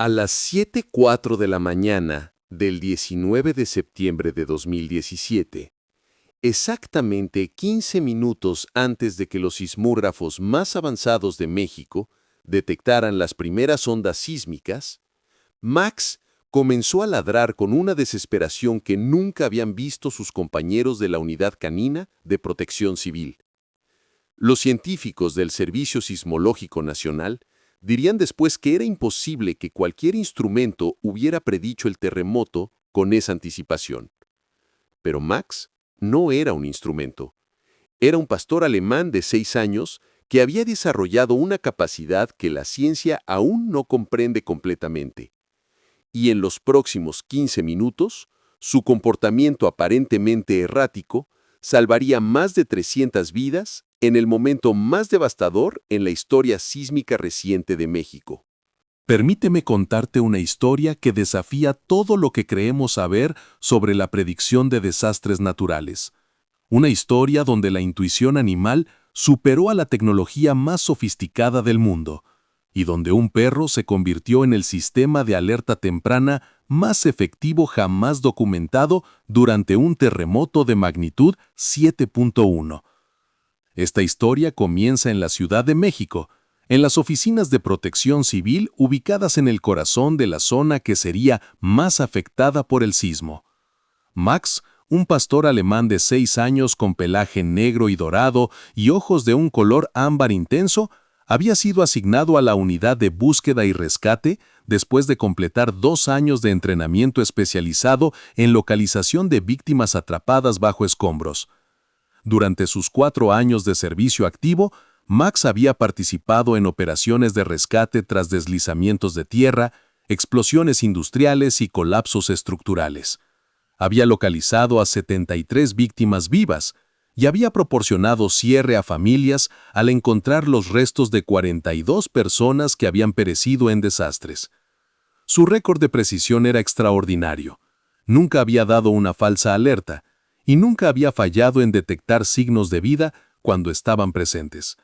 A las 7:04 de la mañana del 19 de septiembre de 2017, exactamente 15 minutos antes de que los sismógrafos más avanzados de México detectaran las primeras ondas sísmicas, Max comenzó a ladrar con una desesperación que nunca habían visto sus compañeros de la Unidad Canina de Protección Civil. Los científicos del Servicio Sismológico Nacional dirían después que era imposible que cualquier instrumento hubiera predicho el terremoto con esa anticipación. Pero Max no era un instrumento. Era un pastor alemán de 6 años que había desarrollado una capacidad que la ciencia aún no comprende completamente. Y en los próximos 15 minutos, su comportamiento aparentemente errático salvaría más de 300 vidas en el momento más devastador en la historia sísmica reciente de México. Permíteme contarte una historia que desafía todo lo que creemos saber sobre la predicción de desastres naturales. Una historia donde la intuición animal superó a la tecnología más sofisticada del mundo, y donde un perro se convirtió en el sistema de alerta temprana más efectivo jamás documentado durante un terremoto de magnitud 7.1. Esta historia comienza en la Ciudad de México, en las oficinas de protección civil ubicadas en el corazón de la zona que sería más afectada por el sismo. Max, un pastor alemán de 6 años con pelaje negro y dorado y ojos de un color ámbar intenso, había sido asignado a la unidad de búsqueda y rescate después de completar 2 años de entrenamiento especializado en localización de víctimas atrapadas bajo escombros. Durante sus 4 años de servicio activo, Max había participado en operaciones de rescate tras deslizamientos de tierra, explosiones industriales y colapsos estructurales. Había localizado a 73 víctimas vivas y había proporcionado cierre a familias al encontrar los restos de 42 personas que habían perecido en desastres. Su récord de precisión era extraordinario. Nunca había dado una falsa alerta y nunca había fallado en detectar signos de vida cuando estaban presentes.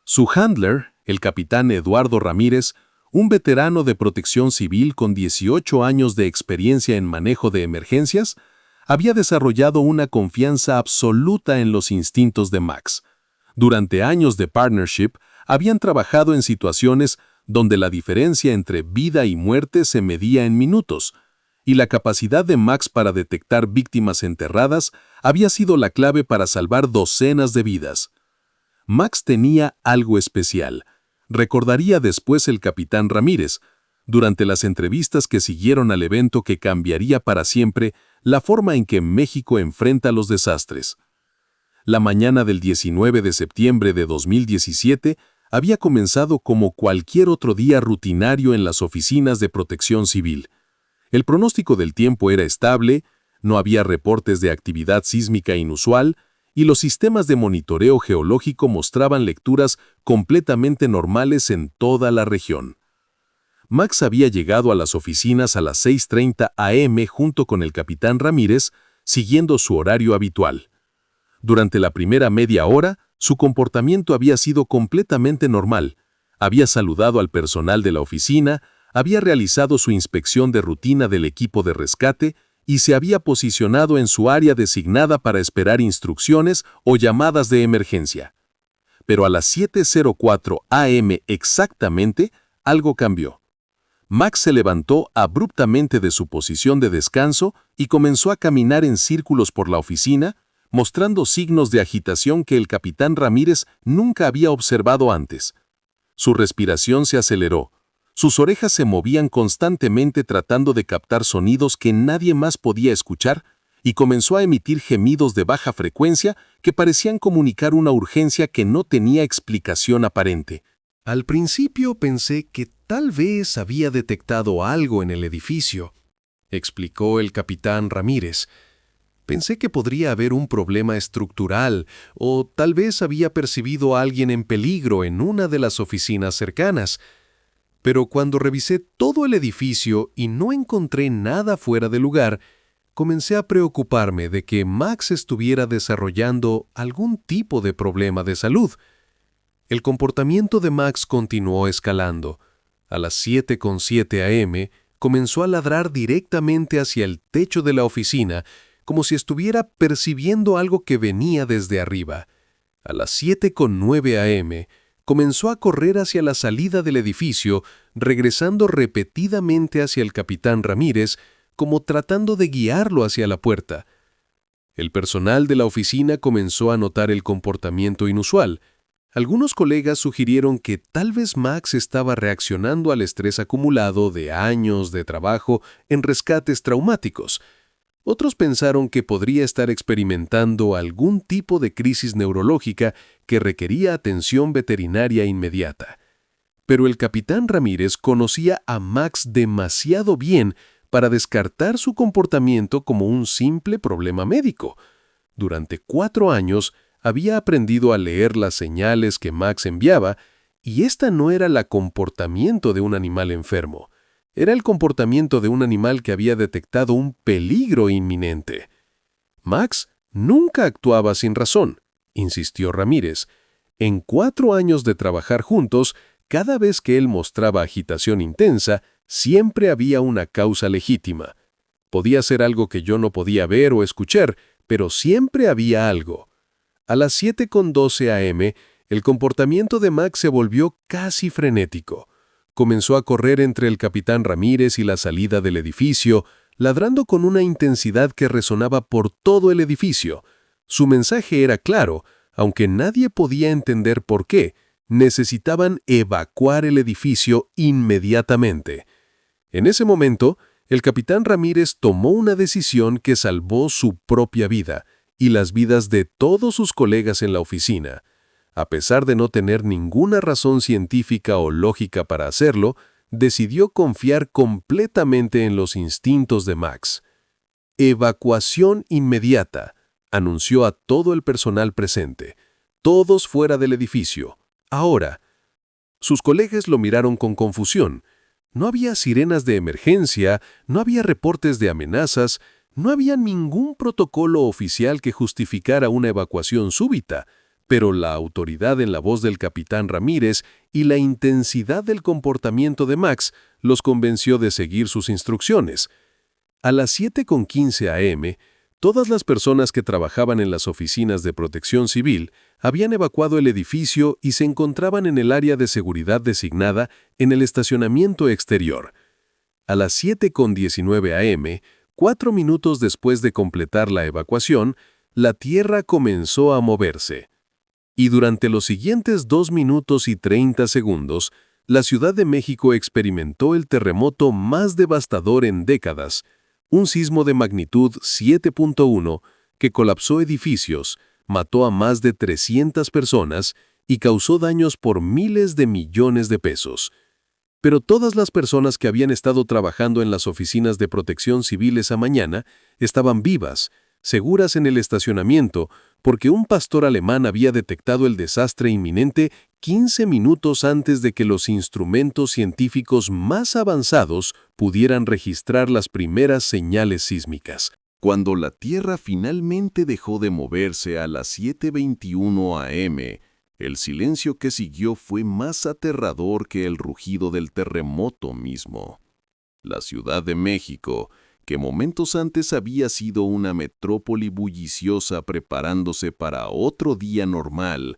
Su handler, el capitán Eduardo Ramírez, un veterano de protección civil con 18 años de experiencia en manejo de emergencias, había desarrollado una confianza absoluta en los instintos de Max. Durante años de partnership, habían trabajado en situaciones donde la diferencia entre vida y muerte se medía en minutos, y la capacidad de Max para detectar víctimas enterradas había sido la clave para salvar docenas de vidas. Max tenía algo especial. Recordaría después el capitán Ramírez, durante las entrevistas que siguieron al evento que cambiaría para siempre la forma en que México enfrenta los desastres. La mañana del 19 de septiembre de 2017 había comenzado como cualquier otro día rutinario en las oficinas de protección civil. El pronóstico del tiempo era estable, no había reportes de actividad sísmica inusual, y los sistemas de monitoreo geológico mostraban lecturas completamente normales en toda la región. Max había llegado a las oficinas a las 6:30 am junto con el capitán Ramírez, siguiendo su horario habitual. Durante la primera media hora, su comportamiento había sido completamente normal. Había saludado al personal de la oficina, había realizado su inspección de rutina del equipo de rescate y se había posicionado en su área designada para esperar instrucciones o llamadas de emergencia. Pero a las 7:04 am exactamente, algo cambió. Max se levantó abruptamente de su posición de descanso y comenzó a caminar en círculos por la oficina, mostrando signos de agitación que el capitán Ramírez nunca había observado antes. Su respiración se aceleró. Sus orejas se movían constantemente tratando de captar sonidos que nadie más podía escuchar y comenzó a emitir gemidos de baja frecuencia que parecían comunicar una urgencia que no tenía explicación aparente. Al principio pensé que tal vez había detectado algo en el edificio, explicó el capitán Ramírez. Pensé que podría haber un problema estructural o tal vez había percibido a alguien en peligro en una de las oficinas cercanas. Pero cuando revisé todo el edificio y no encontré nada fuera de lugar, comencé a preocuparme de que Max estuviera desarrollando algún tipo de problema de salud. El comportamiento de Max continuó escalando. A las 7:07 a.m., comenzó a ladrar directamente hacia el techo de la oficina, como si estuviera percibiendo algo que venía desde arriba. A las 7:09 a.m., comenzó a correr hacia la salida del edificio, regresando repetidamente hacia el capitán Ramírez, como tratando de guiarlo hacia la puerta. El personal de la oficina comenzó a notar el comportamiento inusual. Algunos colegas sugirieron que tal vez Max estaba reaccionando al estrés acumulado de años de trabajo en rescates traumáticos. Otros pensaron que podría estar experimentando algún tipo de crisis neurológica que requería atención veterinaria inmediata. Pero el capitán Ramírez conocía a Max demasiado bien para descartar su comportamiento como un simple problema médico. Durante 4 años había aprendido a leer las señales que Max enviaba, y esta no era el comportamiento de un animal enfermo. Era el comportamiento de un animal que había detectado un peligro inminente. Max nunca actuaba sin razón, insistió Ramírez. En 4 años de trabajar juntos, cada vez que él mostraba agitación intensa, siempre había una causa legítima. Podía ser algo que yo no podía ver o escuchar, pero siempre había algo. A las 7:12 a.m., el comportamiento de Max se volvió casi frenético. Comenzó a correr entre el capitán Ramírez y la salida del edificio, ladrando con una intensidad que resonaba por todo el edificio. Su mensaje era claro, aunque nadie podía entender por qué. Necesitaban evacuar el edificio inmediatamente. En ese momento, el capitán Ramírez tomó una decisión que salvó su propia vida y las vidas de todos sus colegas en la oficina. A pesar de no tener ninguna razón científica o lógica para hacerlo, decidió confiar completamente en los instintos de Max. Evacuación inmediata, anunció a todo el personal presente. Todos fuera del edificio. Ahora. Sus colegas lo miraron con confusión. No había sirenas de emergencia, no había reportes de amenazas, no había ningún protocolo oficial que justificara una evacuación súbita, pero la autoridad en la voz del capitán Ramírez y la intensidad del comportamiento de Max los convenció de seguir sus instrucciones. A las 7:15 a.m., todas las personas que trabajaban en las oficinas de protección civil habían evacuado el edificio y se encontraban en el área de seguridad designada en el estacionamiento exterior. A las 7:19 a.m., 4 minutos después de completar la evacuación, la tierra comenzó a moverse. Y durante los siguientes 2 minutos y 30 segundos, la Ciudad de México experimentó el terremoto más devastador en décadas, un sismo de magnitud 7.1 que colapsó edificios, mató a más de 300 personas y causó daños por miles de millones de pesos. Pero todas las personas que habían estado trabajando en las oficinas de protección civil esa mañana estaban vivas, seguras en el estacionamiento, porque un pastor alemán había detectado el desastre inminente 15 minutos antes de que los instrumentos científicos más avanzados pudieran registrar las primeras señales sísmicas. Cuando la Tierra finalmente dejó de moverse a las 7:21 a.m., el silencio que siguió fue más aterrador que el rugido del terremoto mismo. La Ciudad de México, que momentos antes había sido una metrópoli bulliciosa preparándose para otro día normal,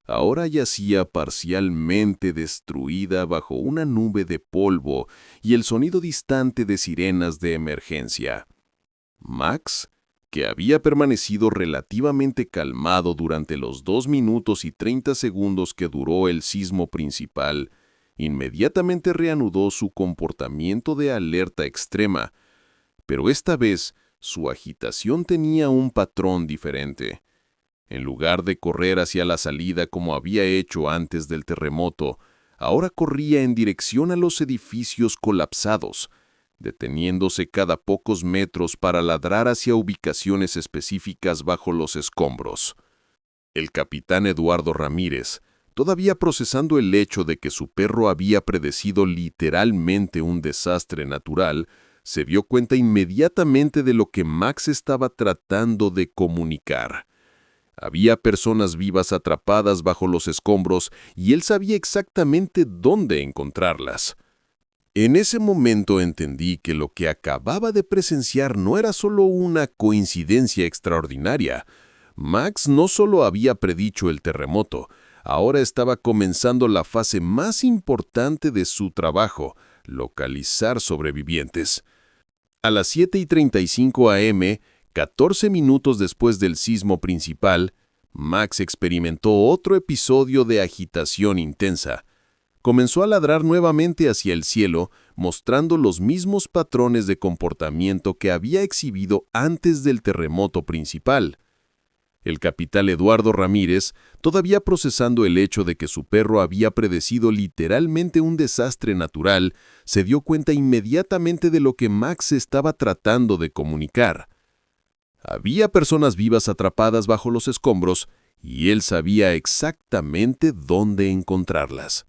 ahora yacía parcialmente destruida bajo una nube de polvo y el sonido distante de sirenas de emergencia. Max, que había permanecido relativamente calmado durante los 2 minutos y 30 segundos que duró el sismo principal, inmediatamente reanudó su comportamiento de alerta extrema, pero esta vez su agitación tenía un patrón diferente. En lugar de correr hacia la salida como había hecho antes del terremoto, ahora corría en dirección a los edificios colapsados, deteniéndose cada pocos metros para ladrar hacia ubicaciones específicas bajo los escombros. El capitán Eduardo Ramírez, todavía procesando el hecho de que su perro había predecido literalmente un desastre natural, se dio cuenta inmediatamente de lo que Max estaba tratando de comunicar. Había personas vivas atrapadas bajo los escombros y él sabía exactamente dónde encontrarlas. En ese momento entendí que lo que acababa de presenciar no era solo una coincidencia extraordinaria. Max no solo había predicho el terremoto, ahora estaba comenzando la fase más importante de su trabajo, localizar sobrevivientes. A las 7:35 a.m., 14 minutos después del sismo principal, Max experimentó otro episodio de agitación intensa. Comenzó a ladrar nuevamente hacia el cielo, mostrando los mismos patrones de comportamiento que había exhibido antes del terremoto principal. El capitán Eduardo Ramírez, todavía procesando el hecho de que su perro había predecido literalmente un desastre natural, se dio cuenta inmediatamente de lo que Max estaba tratando de comunicar. Había personas vivas atrapadas bajo los escombros y él sabía exactamente dónde encontrarlas.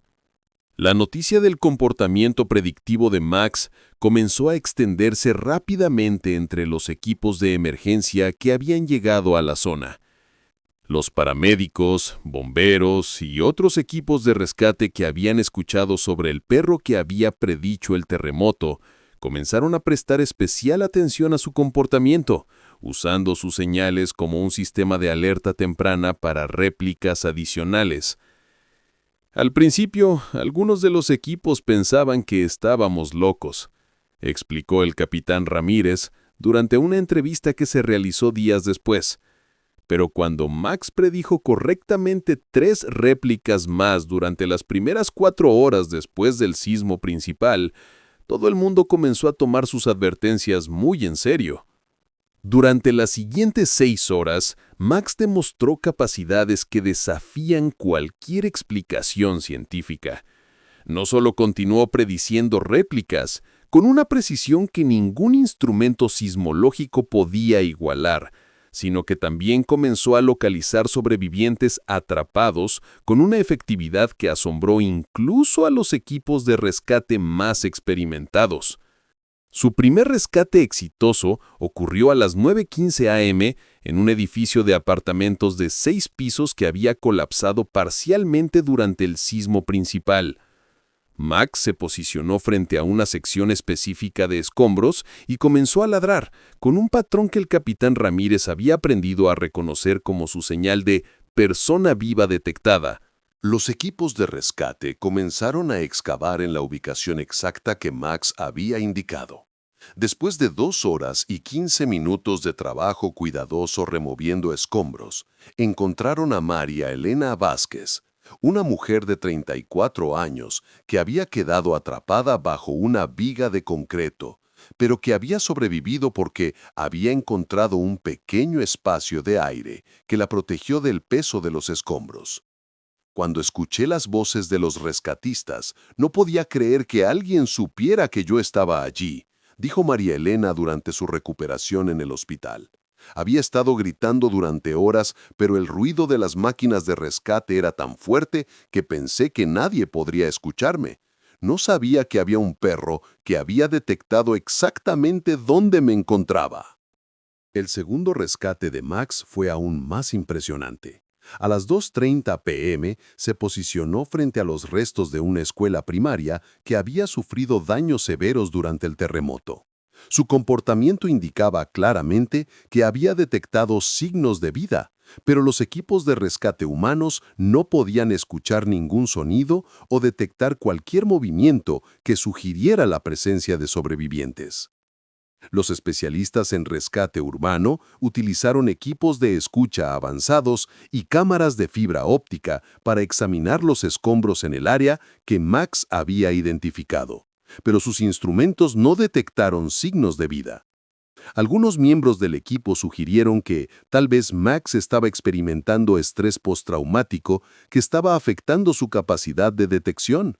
La noticia del comportamiento predictivo de Max comenzó a extenderse rápidamente entre los equipos de emergencia que habían llegado a la zona. Los paramédicos, bomberos y otros equipos de rescate que habían escuchado sobre el perro que había predicho el terremoto comenzaron a prestar especial atención a su comportamiento, usando sus señales como un sistema de alerta temprana para réplicas adicionales. Al principio, algunos de los equipos pensaban que estábamos locos, explicó el capitán Ramírez durante una entrevista que se realizó días después. Pero cuando Max predijo correctamente 3 réplicas más durante las primeras 4 horas después del sismo principal, todo el mundo comenzó a tomar sus advertencias muy en serio. Durante las siguientes 6 horas, Max demostró capacidades que desafían cualquier explicación científica. No solo continuó prediciendo réplicas, con una precisión que ningún instrumento sismológico podía igualar, sino que también comenzó a localizar sobrevivientes atrapados con una efectividad que asombró incluso a los equipos de rescate más experimentados. Su primer rescate exitoso ocurrió a las 9:15 a.m. en un edificio de apartamentos de 6 pisos que había colapsado parcialmente durante el sismo principal. Max se posicionó frente a una sección específica de escombros y comenzó a ladrar, con un patrón que el capitán Ramírez había aprendido a reconocer como su señal de persona viva detectada. Los equipos de rescate comenzaron a excavar en la ubicación exacta que Max había indicado. Después de 2 horas y 15 minutos de trabajo cuidadoso removiendo escombros, encontraron a María Elena Vázquez, una mujer de 34 años que había quedado atrapada bajo una viga de concreto, pero que había sobrevivido porque había encontrado un pequeño espacio de aire que la protegió del peso de los escombros. Cuando escuché las voces de los rescatistas, no podía creer que alguien supiera que yo estaba allí, dijo María Elena durante su recuperación en el hospital. Había estado gritando durante horas, pero el ruido de las máquinas de rescate era tan fuerte que pensé que nadie podría escucharme. No sabía que había un perro que había detectado exactamente dónde me encontraba. El segundo rescate de Max fue aún más impresionante. A las 2:30 p.m. se posicionó frente a los restos de una escuela primaria que había sufrido daños severos durante el terremoto. Su comportamiento indicaba claramente que había detectado signos de vida, pero los equipos de rescate humanos no podían escuchar ningún sonido o detectar cualquier movimiento que sugiriera la presencia de sobrevivientes. Los especialistas en rescate urbano utilizaron equipos de escucha avanzados y cámaras de fibra óptica para examinar los escombros en el área que Max había identificado, pero sus instrumentos no detectaron signos de vida. Algunos miembros del equipo sugirieron que tal vez Max estaba experimentando estrés postraumático que estaba afectando su capacidad de detección.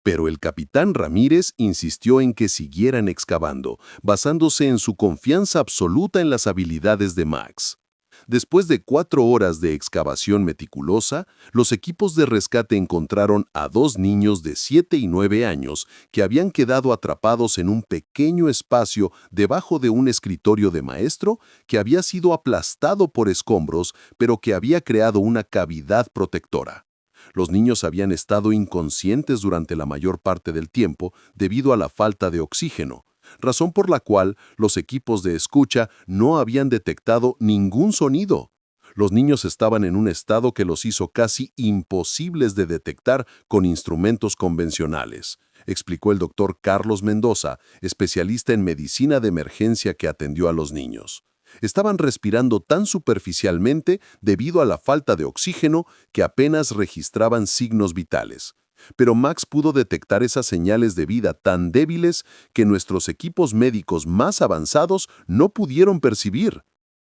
Pero el capitán Ramírez insistió en que siguieran excavando, basándose en su confianza absoluta en las habilidades de Max. Después de 4 horas de excavación meticulosa, los equipos de rescate encontraron a 2 niños de 7 y 9 años que habían quedado atrapados en un pequeño espacio debajo de un escritorio de maestro que había sido aplastado por escombros, pero que había creado una cavidad protectora. Los niños habían estado inconscientes durante la mayor parte del tiempo debido a la falta de oxígeno, razón por la cual los equipos de escucha no habían detectado ningún sonido. Los niños estaban en un estado que los hizo casi imposibles de detectar con instrumentos convencionales, explicó el doctor Carlos Mendoza, especialista en medicina de emergencia que atendió a los niños. Estaban respirando tan superficialmente debido a la falta de oxígeno que apenas registraban signos vitales. Pero Max pudo detectar esas señales de vida tan débiles que nuestros equipos médicos más avanzados no pudieron percibir.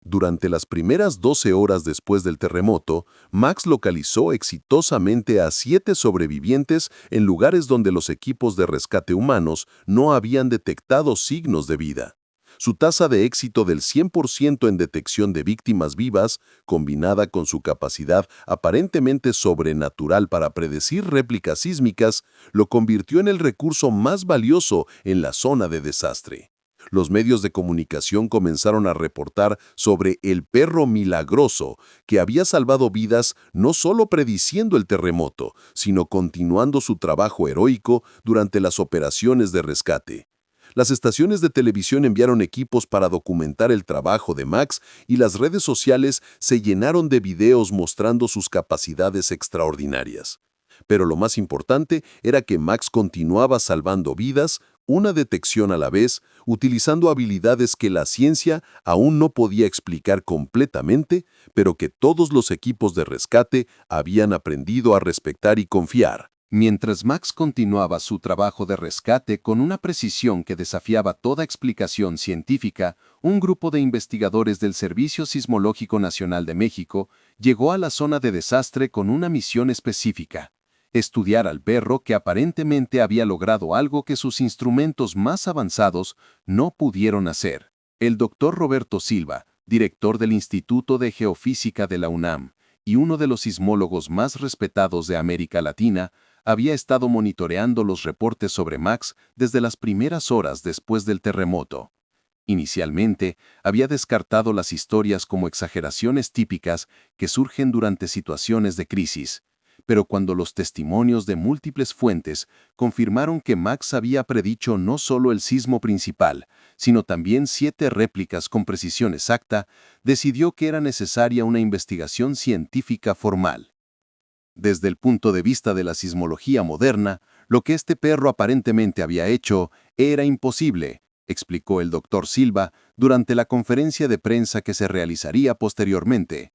Durante las primeras 12 horas después del terremoto, Max localizó exitosamente a 7 sobrevivientes en lugares donde los equipos de rescate humanos no habían detectado signos de vida. Su tasa de éxito del 100% en detección de víctimas vivas, combinada con su capacidad aparentemente sobrenatural para predecir réplicas sísmicas, lo convirtió en el recurso más valioso en la zona de desastre. Los medios de comunicación comenzaron a reportar sobre el perro milagroso que había salvado vidas no solo prediciendo el terremoto, sino continuando su trabajo heroico durante las operaciones de rescate. Las estaciones de televisión enviaron equipos para documentar el trabajo de Max y las redes sociales se llenaron de videos mostrando sus capacidades extraordinarias. Pero lo más importante era que Max continuaba salvando vidas, una detección a la vez, utilizando habilidades que la ciencia aún no podía explicar completamente, pero que todos los equipos de rescate habían aprendido a respetar y confiar. Mientras Max continuaba su trabajo de rescate con una precisión que desafiaba toda explicación científica, un grupo de investigadores del Servicio Sismológico Nacional de México llegó a la zona de desastre con una misión específica: estudiar al perro que aparentemente había logrado algo que sus instrumentos más avanzados no pudieron hacer. El doctor Roberto Silva, director del Instituto de Geofísica de la UNAM y uno de los sismólogos más respetados de América Latina, había estado monitoreando los reportes sobre Max desde las primeras horas después del terremoto. Inicialmente, había descartado las historias como exageraciones típicas que surgen durante situaciones de crisis, pero cuando los testimonios de múltiples fuentes confirmaron que Max había predicho no solo el sismo principal, sino también 7 réplicas con precisión exacta, decidió que era necesaria una investigación científica formal. Desde el punto de vista de la sismología moderna, lo que este perro aparentemente había hecho era imposible, explicó el doctor Silva durante la conferencia de prensa que se realizaría posteriormente.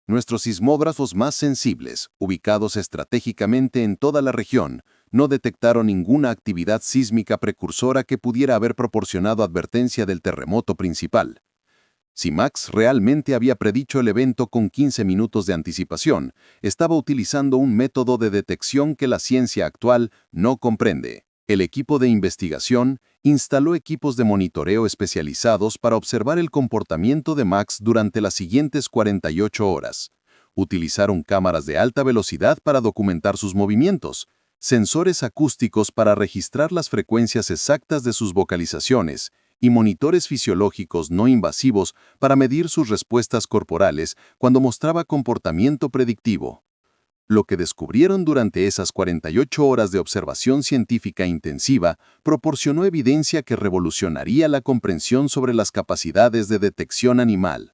Nuestros sismógrafos más sensibles, ubicados estratégicamente en toda la región, no detectaron ninguna actividad sísmica precursora que pudiera haber proporcionado advertencia del terremoto principal. Si Max realmente había predicho el evento con 15 minutos de anticipación, estaba utilizando un método de detección que la ciencia actual no comprende. El equipo de investigación instaló equipos de monitoreo especializados para observar el comportamiento de Max durante las siguientes 48 horas. Utilizaron cámaras de alta velocidad para documentar sus movimientos, sensores acústicos para registrar las frecuencias exactas de sus vocalizaciones y monitores fisiológicos no invasivos para medir sus respuestas corporales cuando mostraba comportamiento predictivo. Lo que descubrieron durante esas 48 horas de observación científica intensiva proporcionó evidencia que revolucionaría la comprensión sobre las capacidades de detección animal.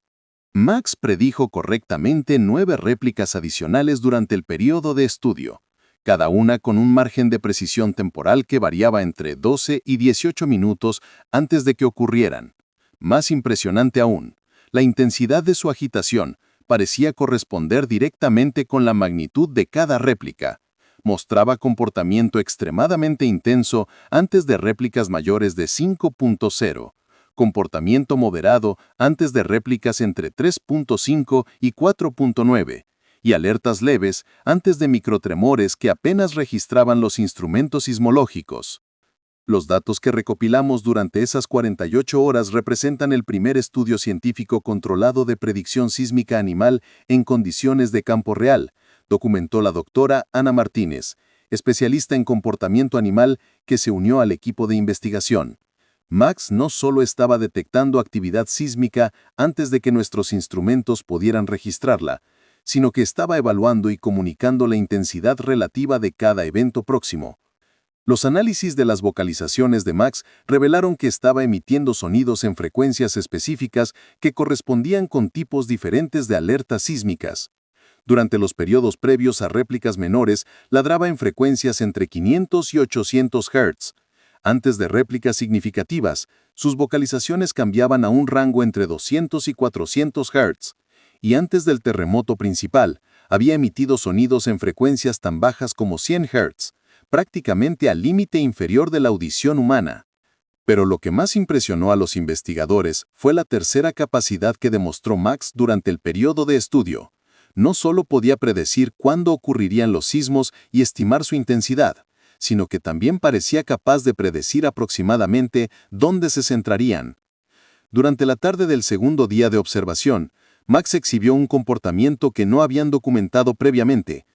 Max predijo correctamente 9 réplicas adicionales durante el periodo de estudio, cada una con un margen de precisión temporal que variaba entre 12 y 18 minutos antes de que ocurrieran. Más impresionante aún, la intensidad de su agitación parecía corresponder directamente con la magnitud de cada réplica. Mostraba comportamiento extremadamente intenso antes de réplicas mayores de 5.0, comportamiento moderado antes de réplicas entre 3.5 y 4.9, y alertas leves antes de microtremores que apenas registraban los instrumentos sismológicos. Los datos que recopilamos durante esas 48 horas representan el primer estudio científico controlado de predicción sísmica animal en condiciones de campo real, documentó la doctora Ana Martínez, especialista en comportamiento animal que se unió al equipo de investigación. Max no solo estaba detectando actividad sísmica antes de que nuestros instrumentos pudieran registrarla, sino que estaba evaluando y comunicando la intensidad relativa de cada evento próximo. Los análisis de las vocalizaciones de Max revelaron que estaba emitiendo sonidos en frecuencias específicas que correspondían con tipos diferentes de alertas sísmicas. Durante los periodos previos a réplicas menores, ladraba en frecuencias entre 500 y 800 Hz. Antes de réplicas significativas, sus vocalizaciones cambiaban a un rango entre 200 y 400 Hz. Y antes del terremoto principal, había emitido sonidos en frecuencias tan bajas como 100 Hz, prácticamente al límite inferior de la audición humana. Pero lo que más impresionó a los investigadores fue la tercera capacidad que demostró Max durante el periodo de estudio. No solo podía predecir cuándo ocurrirían los sismos y estimar su intensidad, sino que también parecía capaz de predecir aproximadamente dónde se centrarían. Durante la tarde del segundo día de observación, Max exhibió un comportamiento que no habían documentado previamente.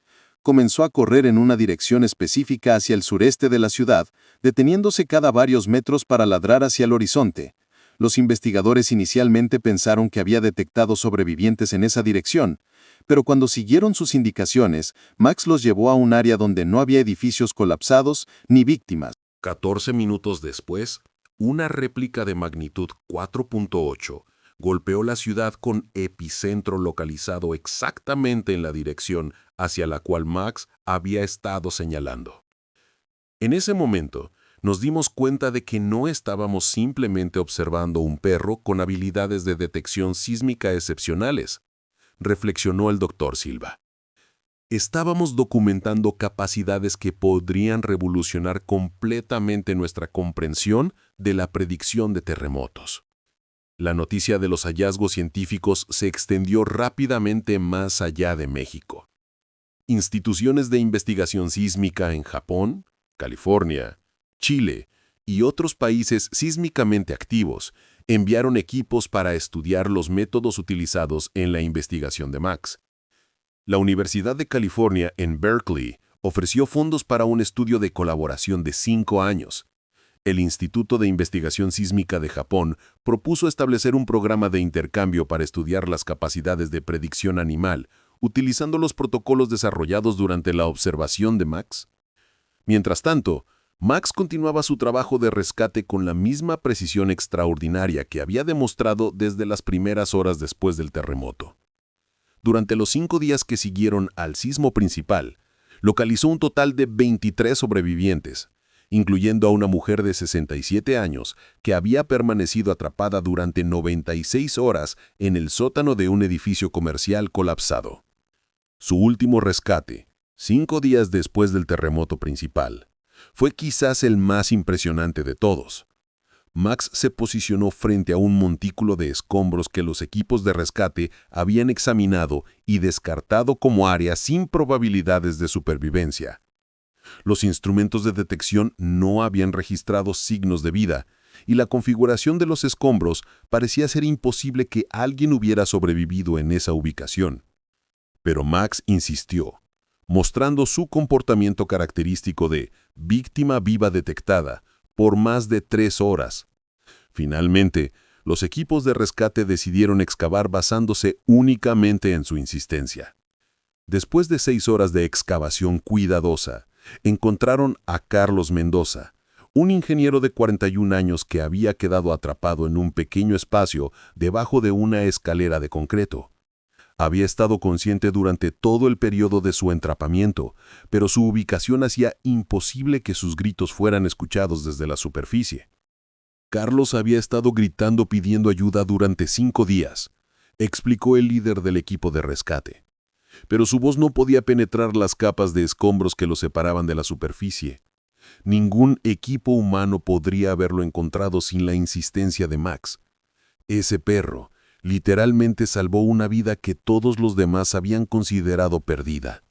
Comenzó a correr en una dirección específica hacia el sureste de la ciudad, deteniéndose cada varios metros para ladrar hacia el horizonte. Los investigadores inicialmente pensaron que había detectado sobrevivientes en esa dirección, pero cuando siguieron sus indicaciones, Max los llevó a un área donde no había edificios colapsados ni víctimas. 14 minutos después, una réplica de magnitud 4.8 golpeó la ciudad con epicentro localizado exactamente en la dirección hacia la cual Max había estado señalando. En ese momento, nos dimos cuenta de que no estábamos simplemente observando un perro con habilidades de detección sísmica excepcionales, reflexionó el Dr. Silva. Estábamos documentando capacidades que podrían revolucionar completamente nuestra comprensión de la predicción de terremotos. La noticia de los hallazgos científicos se extendió rápidamente más allá de México. Instituciones de investigación sísmica en Japón, California, Chile y otros países sísmicamente activos enviaron equipos para estudiar los métodos utilizados en la investigación de Max. La Universidad de California en Berkeley ofreció fondos para un estudio de colaboración de 5 años. El Instituto de Investigación Sísmica de Japón propuso establecer un programa de intercambio para estudiar las capacidades de predicción animal, utilizando los protocolos desarrollados durante la observación de Max. Mientras tanto, Max continuaba su trabajo de rescate con la misma precisión extraordinaria que había demostrado desde las primeras horas después del terremoto. Durante los 5 días que siguieron al sismo principal, localizó un total de 23 sobrevivientes, incluyendo a una mujer de 67 años que había permanecido atrapada durante 96 horas en el sótano de un edificio comercial colapsado. Su último rescate, 5 días después del terremoto principal, fue quizás el más impresionante de todos. Max se posicionó frente a un montículo de escombros que los equipos de rescate habían examinado y descartado como área sin probabilidades de supervivencia. Los instrumentos de detección no habían registrado signos de vida, y la configuración de los escombros parecía ser imposible que alguien hubiera sobrevivido en esa ubicación. Pero Max insistió, mostrando su comportamiento característico de víctima viva detectada por más de 3 horas. Finalmente, los equipos de rescate decidieron excavar basándose únicamente en su insistencia. Después de 6 horas de excavación cuidadosa, encontraron a Carlos Mendoza, un ingeniero de 41 años que había quedado atrapado en un pequeño espacio debajo de una escalera de concreto. Había estado consciente durante todo el periodo de su entrapamiento, pero su ubicación hacía imposible que sus gritos fueran escuchados desde la superficie. Carlos había estado gritando pidiendo ayuda durante 5 días, explicó el líder del equipo de rescate. Pero su voz no podía penetrar las capas de escombros que lo separaban de la superficie. Ningún equipo humano podría haberlo encontrado sin la insistencia de Max. Ese perro literalmente salvó una vida que todos los demás habían considerado perdida.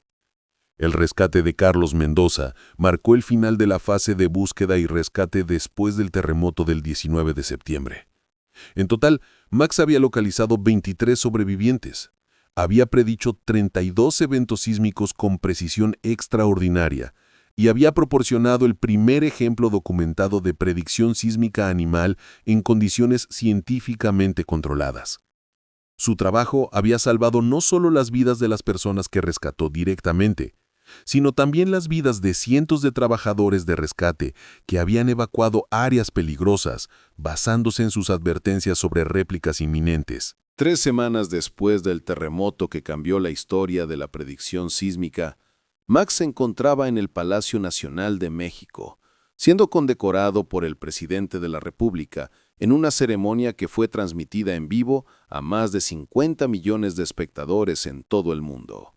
El rescate de Carlos Mendoza marcó el final de la fase de búsqueda y rescate después del terremoto del 19 de septiembre. En total, Max había localizado 23 sobrevivientes. Había predicho 32 eventos sísmicos con precisión extraordinaria y había proporcionado el primer ejemplo documentado de predicción sísmica animal en condiciones científicamente controladas. Su trabajo había salvado no solo las vidas de las personas que rescató directamente, sino también las vidas de cientos de trabajadores de rescate que habían evacuado áreas peligrosas basándose en sus advertencias sobre réplicas inminentes. 3 semanas después del terremoto que cambió la historia de la predicción sísmica, Max se encontraba en el Palacio Nacional de México, siendo condecorado por el presidente de la República en una ceremonia que fue transmitida en vivo a más de 50 millones de espectadores en todo el mundo.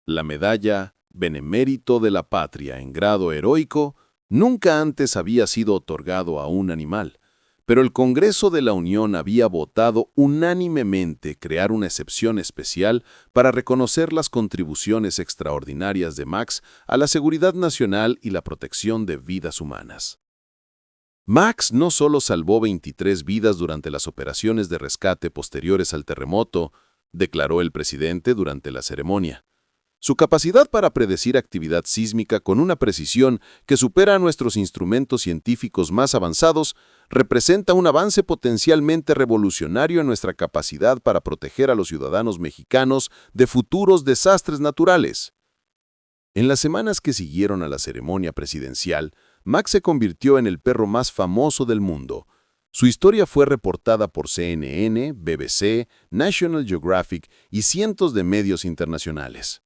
La medalla Benemérito de la Patria en grado heroico nunca antes había sido otorgado a un animal, pero el Congreso de la Unión había votado unánimemente crear una excepción especial para reconocer las contribuciones extraordinarias de Max a la seguridad nacional y la protección de vidas humanas. Max no solo salvó 23 vidas durante las operaciones de rescate posteriores al terremoto, declaró el presidente durante la ceremonia. Su capacidad para predecir actividad sísmica con una precisión que supera a nuestros instrumentos científicos más avanzados representa un avance potencialmente revolucionario en nuestra capacidad para proteger a los ciudadanos mexicanos de futuros desastres naturales. En las semanas que siguieron a la ceremonia presidencial, Max se convirtió en el perro más famoso del mundo. Su historia fue reportada por CNN, BBC, National Geographic y cientos de medios internacionales.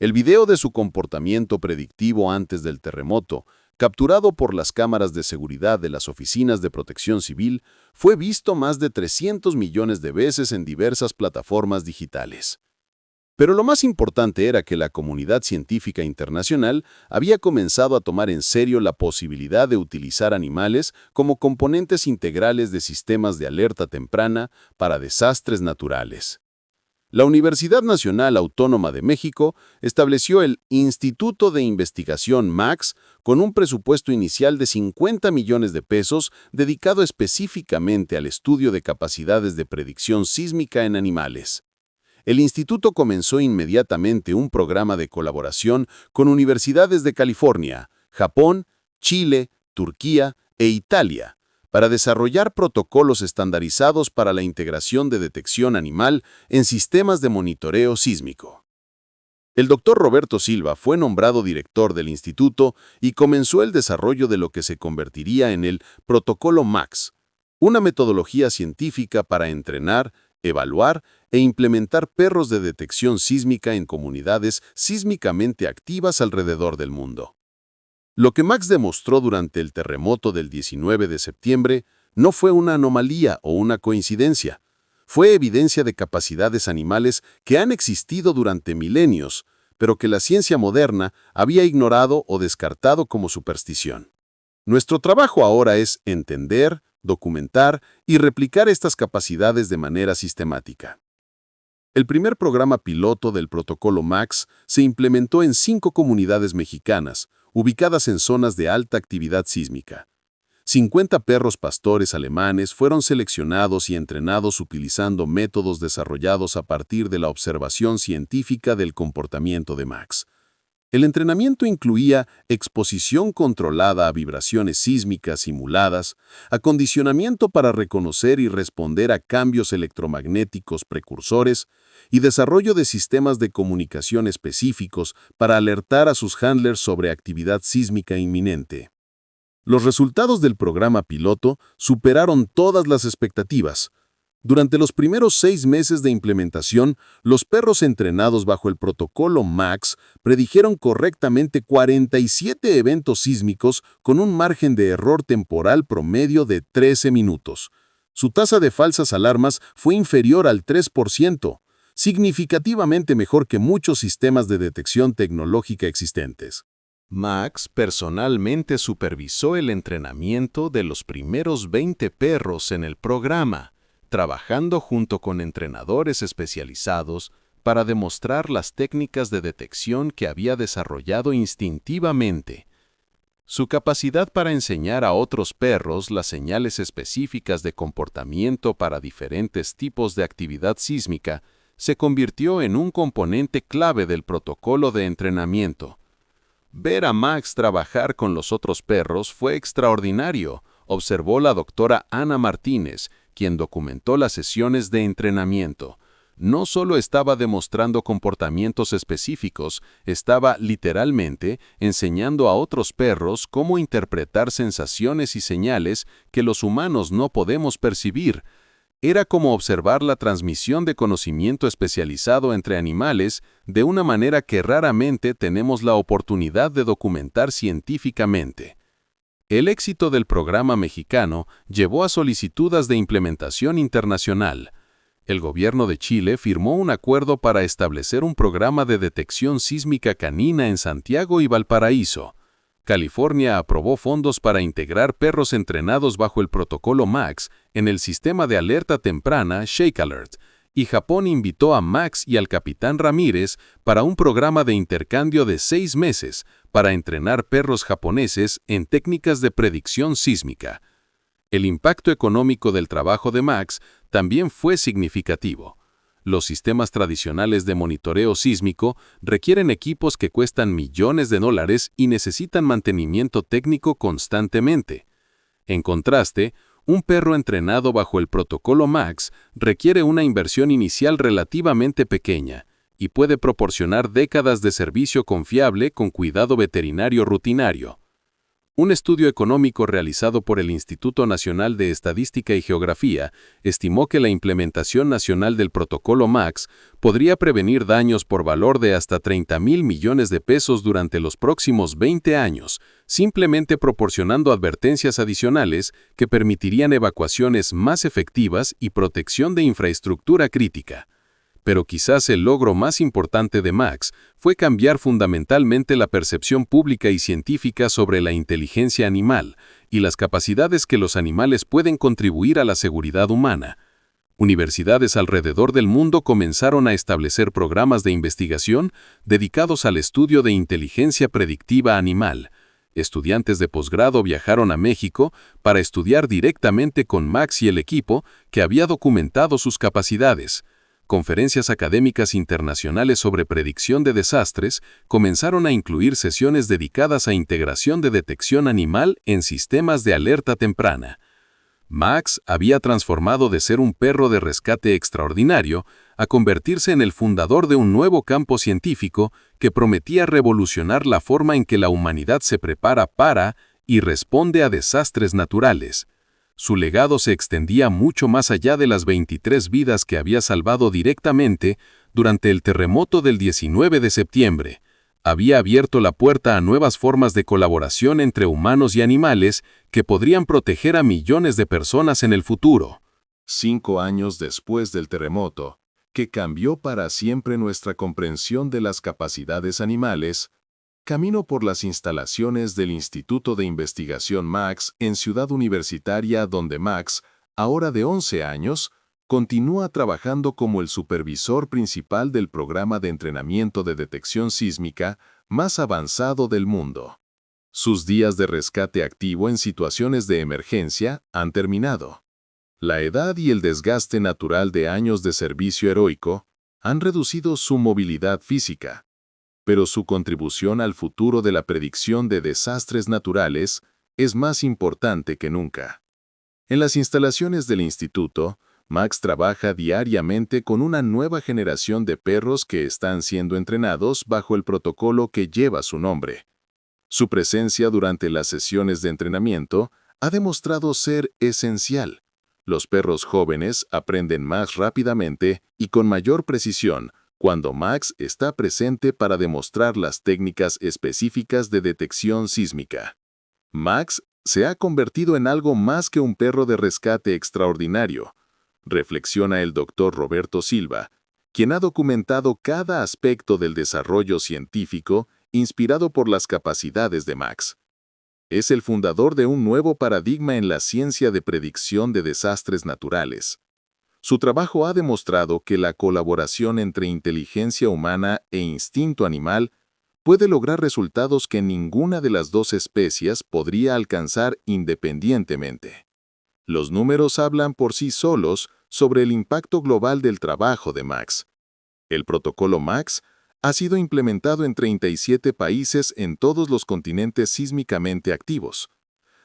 El video de su comportamiento predictivo antes del terremoto, capturado por las cámaras de seguridad de las oficinas de protección civil, fue visto más de 300 millones de veces en diversas plataformas digitales. Pero lo más importante era que la comunidad científica internacional había comenzado a tomar en serio la posibilidad de utilizar animales como componentes integrales de sistemas de alerta temprana para desastres naturales. La Universidad Nacional Autónoma de México estableció el Instituto de Investigación MAX con un presupuesto inicial de 50 millones de pesos dedicado específicamente al estudio de capacidades de predicción sísmica en animales. El instituto comenzó inmediatamente un programa de colaboración con universidades de California, Japón, Chile, Turquía e Italia, para desarrollar protocolos estandarizados para la integración de detección animal en sistemas de monitoreo sísmico. El doctor Roberto Silva fue nombrado director del instituto y comenzó el desarrollo de lo que se convertiría en el Protocolo MAX, una metodología científica para entrenar, evaluar e implementar perros de detección sísmica en comunidades sísmicamente activas alrededor del mundo. Lo que Max demostró durante el terremoto del 19 de septiembre no fue una anomalía o una coincidencia. Fue evidencia de capacidades animales que han existido durante milenios, pero que la ciencia moderna había ignorado o descartado como superstición. Nuestro trabajo ahora es entender, documentar y replicar estas capacidades de manera sistemática. El primer programa piloto del Protocolo MAX se implementó en 5 comunidades mexicanas, ubicadas en zonas de alta actividad sísmica. 50 perros pastores alemanes fueron seleccionados y entrenados utilizando métodos desarrollados a partir de la observación científica del comportamiento de Max. El entrenamiento incluía exposición controlada a vibraciones sísmicas simuladas, acondicionamiento para reconocer y responder a cambios electromagnéticos precursores y desarrollo de sistemas de comunicación específicos para alertar a sus handlers sobre actividad sísmica inminente. Los resultados del programa piloto superaron todas las expectativas. Durante los primeros 6 meses de implementación, los perros entrenados bajo el protocolo MAX predijeron correctamente 47 eventos sísmicos con un margen de error temporal promedio de 13 minutos. Su tasa de falsas alarmas fue inferior al 3%, significativamente mejor que muchos sistemas de detección tecnológica existentes. Max personalmente supervisó el entrenamiento de los primeros 20 perros en el programa, trabajando junto con entrenadores especializados para demostrar las técnicas de detección que había desarrollado instintivamente. Su capacidad para enseñar a otros perros las señales específicas de comportamiento para diferentes tipos de actividad sísmica se convirtió en un componente clave del protocolo de entrenamiento. Ver a Max trabajar con los otros perros fue extraordinario, observó la doctora Ana Martínez, quien documentó las sesiones de entrenamiento. No solo estaba demostrando comportamientos específicos, estaba literalmente enseñando a otros perros cómo interpretar sensaciones y señales que los humanos no podemos percibir. Era como observar la transmisión de conocimiento especializado entre animales de una manera que raramente tenemos la oportunidad de documentar científicamente. El éxito del programa mexicano llevó a solicitudes de implementación internacional. El gobierno de Chile firmó un acuerdo para establecer un programa de detección sísmica canina en Santiago y Valparaíso. California aprobó fondos para integrar perros entrenados bajo el protocolo MAX en el sistema de alerta temprana Shake Alert, y Japón invitó a Max y al capitán Ramírez para un programa de intercambio de 6 meses para entrenar perros japoneses en técnicas de predicción sísmica. El impacto económico del trabajo de Max también fue significativo. Los sistemas tradicionales de monitoreo sísmico requieren equipos que cuestan millones de dólares y necesitan mantenimiento técnico constantemente. En contraste, un perro entrenado bajo el protocolo MAX requiere una inversión inicial relativamente pequeña y puede proporcionar décadas de servicio confiable con cuidado veterinario rutinario. Un estudio económico realizado por el Instituto Nacional de Estadística y Geografía estimó que la implementación nacional del protocolo MAX podría prevenir daños por valor de hasta 30,000 millones de pesos durante los próximos 20 años, simplemente proporcionando advertencias adicionales que permitirían evacuaciones más efectivas y protección de infraestructura crítica. Pero quizás el logro más importante de Max fue cambiar fundamentalmente la percepción pública y científica sobre la inteligencia animal y las capacidades que los animales pueden contribuir a la seguridad humana. Universidades alrededor del mundo comenzaron a establecer programas de investigación dedicados al estudio de inteligencia predictiva animal. Estudiantes de posgrado viajaron a México para estudiar directamente con Max y el equipo que había documentado sus capacidades. Conferencias académicas internacionales sobre predicción de desastres comenzaron a incluir sesiones dedicadas a integración de detección animal en sistemas de alerta temprana. Max había transformado de ser un perro de rescate extraordinario a convertirse en el fundador de un nuevo campo científico que prometía revolucionar la forma en que la humanidad se prepara para y responde a desastres naturales. Su legado se extendía mucho más allá de las 23 vidas que había salvado directamente durante el terremoto del 19 de septiembre. Había abierto la puerta a nuevas formas de colaboración entre humanos y animales que podrían proteger a millones de personas en el futuro. 5 años después del terremoto, que cambió para siempre nuestra comprensión de las capacidades animales, camino por las instalaciones del Instituto de Investigación Max en Ciudad Universitaria, donde Max, ahora de 11 años, continúa trabajando como el supervisor principal del programa de entrenamiento de detección sísmica más avanzado del mundo. Sus días de rescate activo en situaciones de emergencia han terminado. La edad y el desgaste natural de años de servicio heroico han reducido su movilidad física, pero su contribución al futuro de la predicción de desastres naturales es más importante que nunca. En las instalaciones del instituto, Max trabaja diariamente con una nueva generación de perros que están siendo entrenados bajo el protocolo que lleva su nombre. Su presencia durante las sesiones de entrenamiento ha demostrado ser esencial. Los perros jóvenes aprenden más rápidamente y con mayor precisión cuando Max está presente para demostrar las técnicas específicas de detección sísmica. Max se ha convertido en algo más que un perro de rescate extraordinario, reflexiona el Dr. Roberto Silva, quien ha documentado cada aspecto del desarrollo científico inspirado por las capacidades de Max. Es el fundador de un nuevo paradigma en la ciencia de predicción de desastres naturales. Su trabajo ha demostrado que la colaboración entre inteligencia humana e instinto animal puede lograr resultados que ninguna de las dos especies podría alcanzar independientemente. Los números hablan por sí solos sobre el impacto global del trabajo de Max. El protocolo MAX ha sido implementado en 37 países en todos los continentes sísmicamente activos.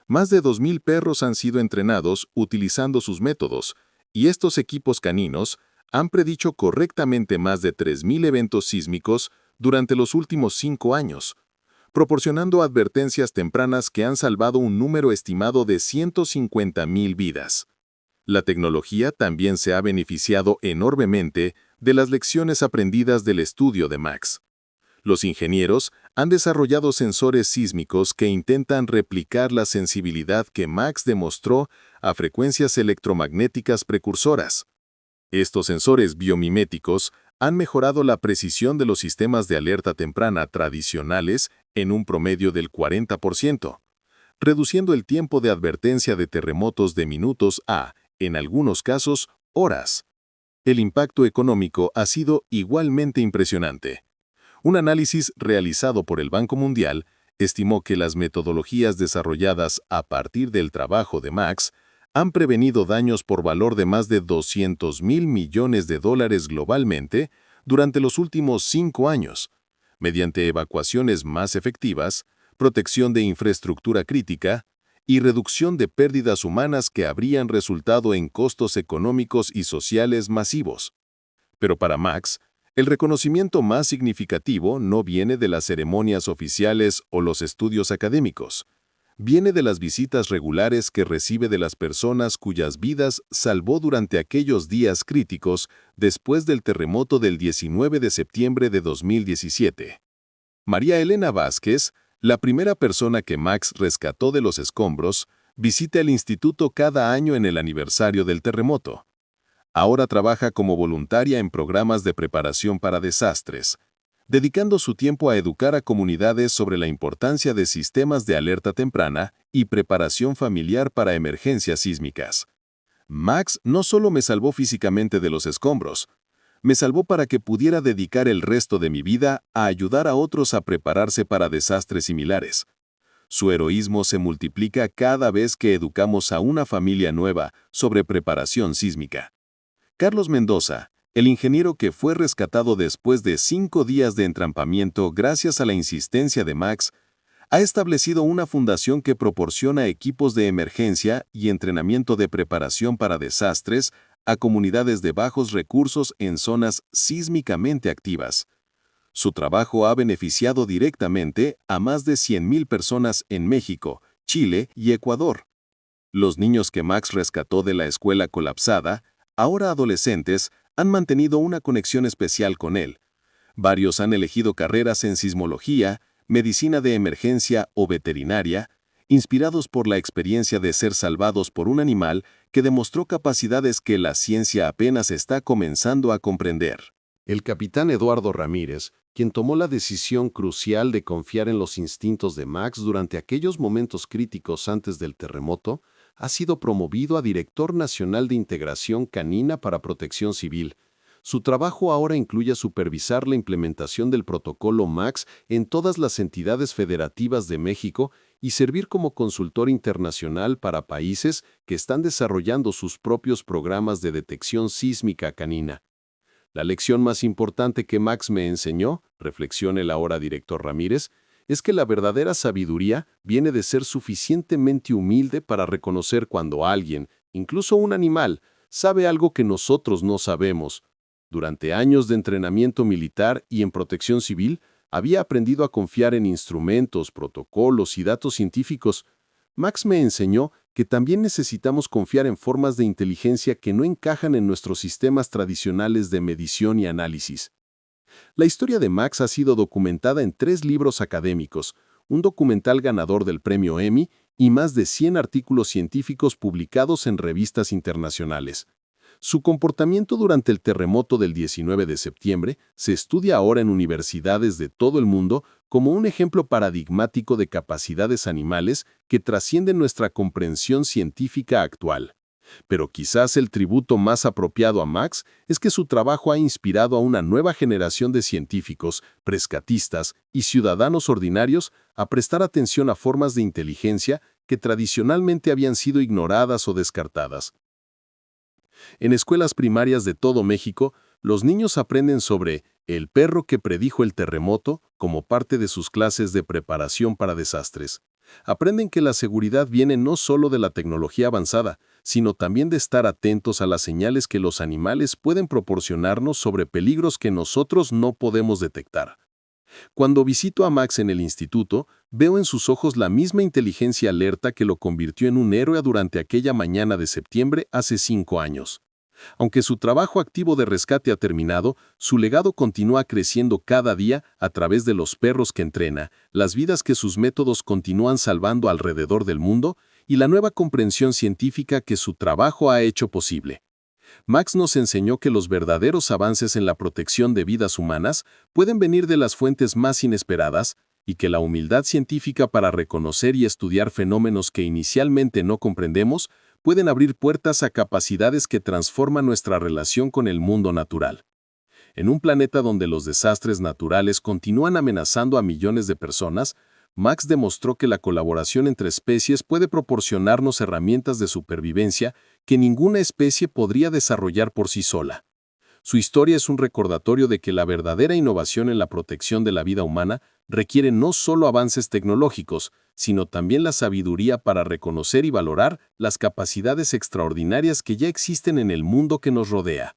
Más de 2.000 perros han sido entrenados utilizando sus métodos, y estos equipos caninos han predicho correctamente más de 3.000 eventos sísmicos durante los últimos 5 años, proporcionando advertencias tempranas que han salvado un número estimado de 150.000 vidas. La tecnología también se ha beneficiado enormemente de las lecciones aprendidas del estudio de Max. Los ingenieros han desarrollado sensores sísmicos que intentan replicar la sensibilidad que Max demostró a frecuencias electromagnéticas precursoras. Estos sensores biomiméticos han mejorado la precisión de los sistemas de alerta temprana tradicionales en un promedio del 40%, reduciendo el tiempo de advertencia de terremotos de minutos a, en algunos casos, horas. El impacto económico ha sido igualmente impresionante. Un análisis realizado por el Banco Mundial estimó que las metodologías desarrolladas a partir del trabajo de Max han prevenido daños por valor de más de $200.000 millones globalmente durante los últimos 5 años, mediante evacuaciones más efectivas, protección de infraestructura crítica y reducción de pérdidas humanas que habrían resultado en costos económicos y sociales masivos. Pero para Max, el reconocimiento más significativo no viene de las ceremonias oficiales o los estudios académicos. Viene de las visitas regulares que recibe de las personas cuyas vidas salvó durante aquellos días críticos después del terremoto del 19 de septiembre de 2017. María Elena Vázquez, la primera persona que Max rescató de los escombros, visita el instituto cada año en el aniversario del terremoto. Ahora trabaja como voluntaria en programas de preparación para desastres, dedicando su tiempo a educar a comunidades sobre la importancia de sistemas de alerta temprana y preparación familiar para emergencias sísmicas. Max no solo me salvó físicamente de los escombros, me salvó para que pudiera dedicar el resto de mi vida a ayudar a otros a prepararse para desastres similares. Su heroísmo se multiplica cada vez que educamos a una familia nueva sobre preparación sísmica. Carlos Mendoza, el ingeniero que fue rescatado después de 5 días de entrampamiento gracias a la insistencia de Max, ha establecido una fundación que proporciona equipos de emergencia y entrenamiento de preparación para desastres a comunidades de bajos recursos en zonas sísmicamente activas. Su trabajo ha beneficiado directamente a más de 100.000 personas en México, Chile y Ecuador. Los niños que Max rescató de la escuela colapsada, ahora adolescentes, han mantenido una conexión especial con él. Varios han elegido carreras en sismología, medicina de emergencia o veterinaria, inspirados por la experiencia de ser salvados por un animal que demostró capacidades que la ciencia apenas está comenzando a comprender. El capitán Eduardo Ramírez, quien tomó la decisión crucial de confiar en los instintos de Max durante aquellos momentos críticos antes del terremoto, ha sido promovido a Director Nacional de Integración Canina para Protección Civil. Su trabajo ahora incluye supervisar la implementación del protocolo Max en todas las entidades federativas de México y servir como consultor internacional para países que están desarrollando sus propios programas de detección sísmica canina. La lección más importante que Max me enseñó, reflexiona el ahora director Ramírez, es que la verdadera sabiduría viene de ser suficientemente humilde para reconocer cuando alguien, incluso un animal, sabe algo que nosotros no sabemos. Durante años de entrenamiento militar y en protección civil, había aprendido a confiar en instrumentos, protocolos y datos científicos. Max me enseñó que también necesitamos confiar en formas de inteligencia que no encajan en nuestros sistemas tradicionales de medición y análisis. La historia de Max ha sido documentada en 3 libros académicos, un documental ganador del premio Emmy y más de 100 artículos científicos publicados en revistas internacionales. Su comportamiento durante el terremoto del 19 de septiembre se estudia ahora en universidades de todo el mundo como un ejemplo paradigmático de capacidades animales que trascienden nuestra comprensión científica actual. Pero quizás el tributo más apropiado a Max es que su trabajo ha inspirado a una nueva generación de científicos, rescatistas y ciudadanos ordinarios a prestar atención a formas de inteligencia que tradicionalmente habían sido ignoradas o descartadas. En escuelas primarias de todo México, los niños aprenden sobre el perro que predijo el terremoto como parte de sus clases de preparación para desastres. Aprenden que la seguridad viene no solo de la tecnología avanzada, sino también de estar atentos a las señales que los animales pueden proporcionarnos sobre peligros que nosotros no podemos detectar. Cuando visito a Max en el instituto, veo en sus ojos la misma inteligencia alerta que lo convirtió en un héroe durante aquella mañana de septiembre hace 5 años. Aunque su trabajo activo de rescate ha terminado, su legado continúa creciendo cada día a través de los perros que entrena, las vidas que sus métodos continúan salvando alrededor del mundo y la nueva comprensión científica que su trabajo ha hecho posible. Max nos enseñó que los verdaderos avances en la protección de vidas humanas pueden venir de las fuentes más inesperadas y que la humildad científica para reconocer y estudiar fenómenos que inicialmente no comprendemos pueden abrir puertas a capacidades que transforman nuestra relación con el mundo natural. En un planeta donde los desastres naturales continúan amenazando a millones de personas, Max demostró que la colaboración entre especies puede proporcionarnos herramientas de supervivencia que ninguna especie podría desarrollar por sí sola. Su historia es un recordatorio de que la verdadera innovación en la protección de la vida humana requiere no solo avances tecnológicos, sino también la sabiduría para reconocer y valorar las capacidades extraordinarias que ya existen en el mundo que nos rodea.